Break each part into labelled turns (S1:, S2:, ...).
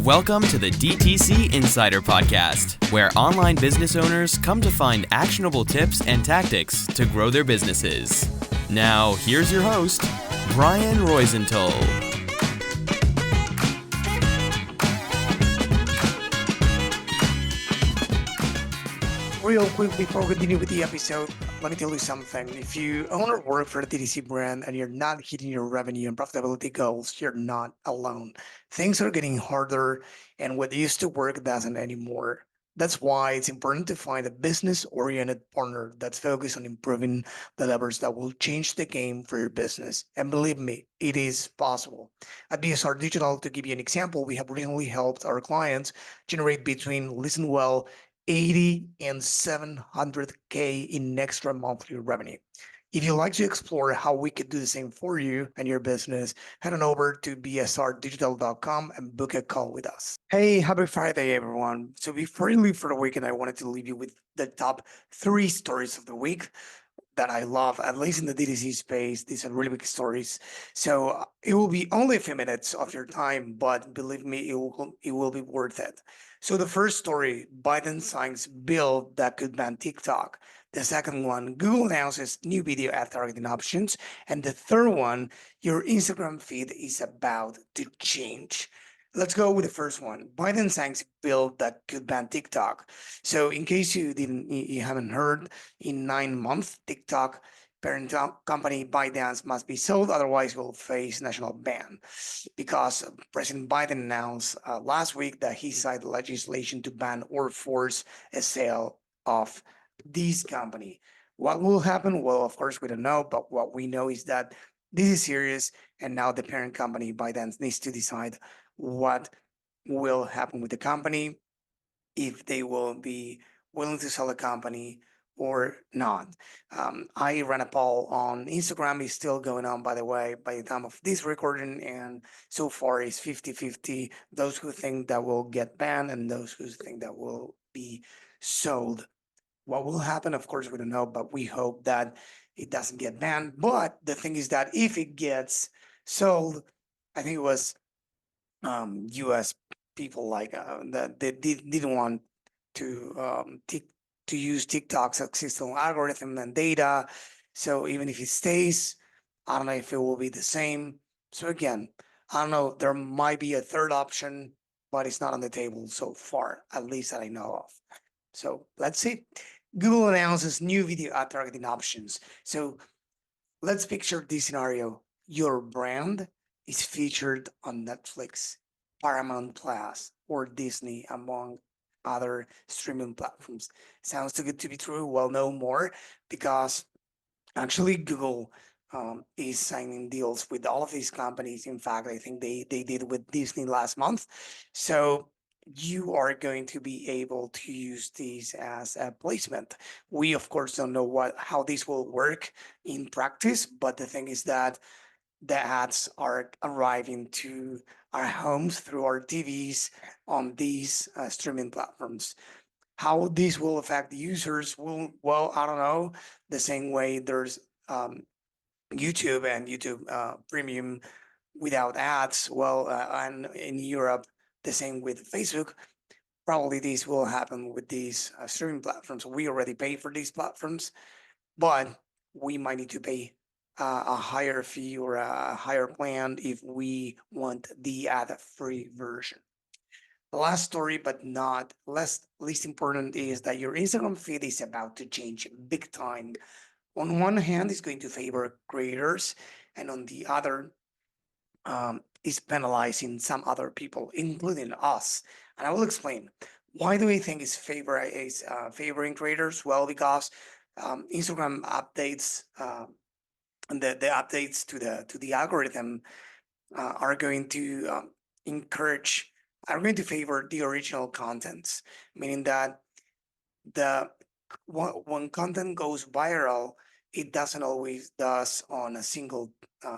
S1: Welcome to the DTC Insider podcast, where online business owners come to find actionable tips and tactics to grow their businesses. Now, here's your host, Brian Roisentul.
S2: Real quick before we continue with the episode, let me tell you something. If you own or work for a DTC brand and you're not hitting your revenue and profitability goals, you're not alone. Things are getting harder, and what used to work doesn't anymore. That's why it's important to find a business-oriented partner that's focused on improving the levers that will change the game for your business. And believe me, it is possible. At BSR Digital, to give you an example, we have recently helped our clients generate between, listen well, 80 and 700K in extra monthly revenue. If you'd like to explore how we could do the same for you and your business, head on over to bsrdigital.com and book a call with us. Hey, happy Friday, everyone. So before you leave for the weekend, I wanted to leave you with the top 3 stories of the week that I love, at least in the DTC space. These are really big stories. So it will be only a few minutes of your time, but believe me, it will be worth it. So the first story, Biden signs bill that could ban TikTok. The second one, Google announces new video ad targeting options. And the third one, your Instagram feed is about to change. Let's go with the first one. Biden signs bill that could ban TikTok. So in case you haven't heard, in 9 months, TikTok parent company ByteDance must be sold, otherwise will face national ban. Because President Biden announced last week that he signed legislation to ban or force a sale of this company. What will happen? Well, of course, we don't know, but what we know is that this is serious, and now the parent company ByteDance needs to decide what will happen with the company, if they will be willing to sell the company or not. I ran a poll on Instagram. It's still going on, by the way, by the time of this recording. And so far it's 50-50. Those who think that will get banned and those who think that will be sold. What will happen? Of course, we don't know, but we hope that it doesn't get banned. But the thing is that if it gets sold, I think it was U.S. people like that they didn't want to to use TikTok's existing algorithm and data. So even if it stays, I don't know if it will be the same. So again, I don't know. There might be a third option, but it's not on the table so far, at least that I know of. So let's see. Google announces new video ad targeting options. So let's picture this scenario. Your brand is featured on Netflix, Paramount Plus, or Disney, among other streaming platforms. Sounds too good to be true. Well, no more, because actually Google is signing deals with all of these companies. In fact, I think they did with Disney last month. So you are going to be able to use these as a placement. We, of course, don't know how this will work in practice, but the thing is that the ads are arriving to our homes through our TVs on these streaming platforms. How this will affect the users will, well, I don't know. The same way there's YouTube and YouTube Premium without ads. Well, and in Europe, the same with Facebook. Probably this will happen with these streaming platforms. We already pay for these platforms, but we might need to pay a higher fee or a higher plan if we want the ad-free version. The last story, but not least important, is that your Instagram feed is about to change big time. On one hand, it's going to favor creators, and on the other, is penalizing some other people, including us. And I will explain. Why do we think is favoring creators? Well, because Instagram updates the updates to the algorithm are going to encourage are going to favor the original contents, meaning that the when content goes viral, it doesn't always does on a single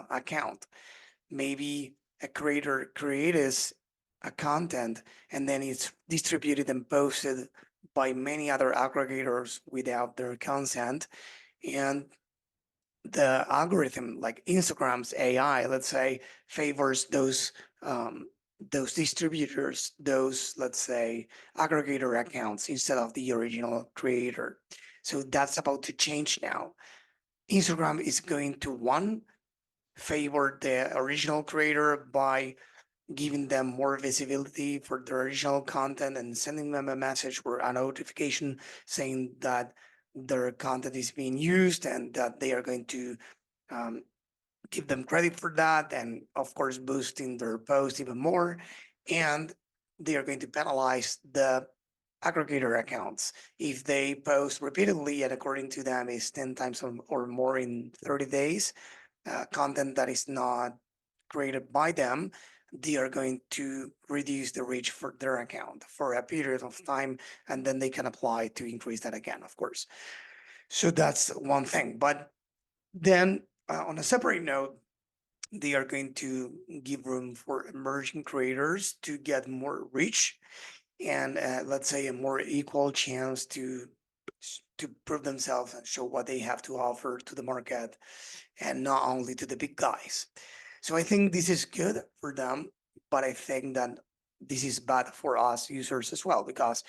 S2: account. Maybe a creator creates a content and then it's distributed and posted by many other aggregators without their consent, and the algorithm, like Instagram's AI, let's say, favors those those distributors, those, let's say, aggregator accounts instead of the original creator. So that's about to change now. Instagram is going to one, favor the original creator by giving them more visibility for their original content and sending them a message or a notification saying that their content is being used and that they are going to um, give them credit for that, and of course boosting their post even more. And they are going to penalize the aggregator accounts if they post repeatedly and according to them is 10 times or more in 30 days, content that is not created by them. They are going to reduce the reach for their account for a period of time, and then they can apply to increase that again, of course. So that's one thing. But then, on a separate note, they are going to give room for emerging creators to get more reach and, let's say, a more equal chance to prove themselves and show what they have to offer to the market, and not only to the big guys. So I think this is good for them, but I think that this is bad for us users as well, because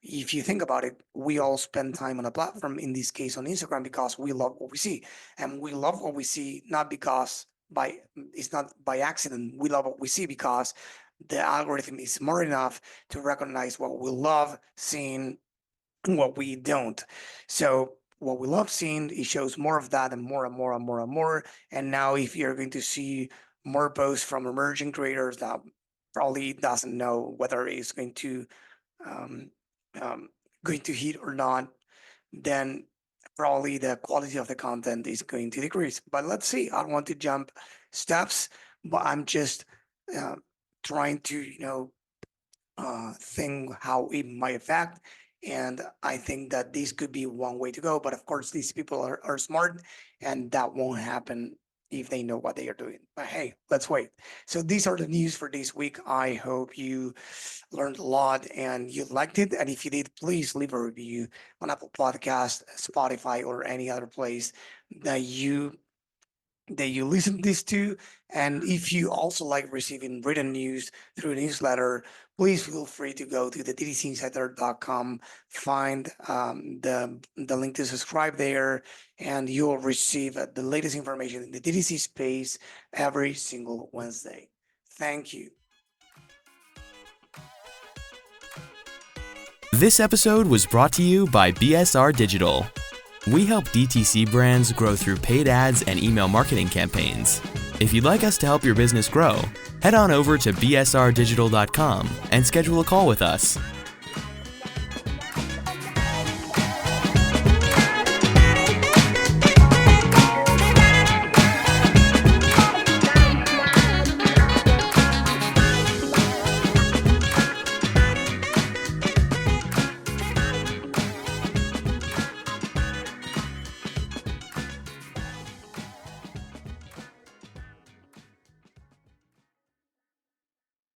S2: if you think about it, we all spend time on a platform, in this case on Instagram, because we love what we see. And we love what we see not because by it's not by accident. We love what we see because the algorithm is smart enough to recognize what we love seeing, what we don't. So what we love seeing, it shows more of that and more and more and more and more. And now if you're going to see more posts from emerging creators that probably doesn't know whether it's um, um, going to hit or not, then probably the quality of the content is going to decrease. But let's see. I don't want to jump steps, but I'm just uh, trying to, think how it might affect. And I think that this could be one way to go. But of course, these people are smart, and that won't happen if they know what they are doing. But hey, let's wait. So these are the news for this week. I hope you learned a lot and you liked it. And if you did, please leave a review on Apple Podcast, Spotify, or any other place that you listen this to. And if you also like receiving written news through a newsletter, please feel free to go to the DTCinsider.com, find the link to subscribe there, and you'll receive the latest information in the DTC space every single Wednesday. Thank you.
S1: This episode was brought to you by BSR Digital. We help DTC brands grow through paid ads and email marketing campaigns. If you'd like us to help your business grow, head on over to bsrdigital.com and schedule a call with us.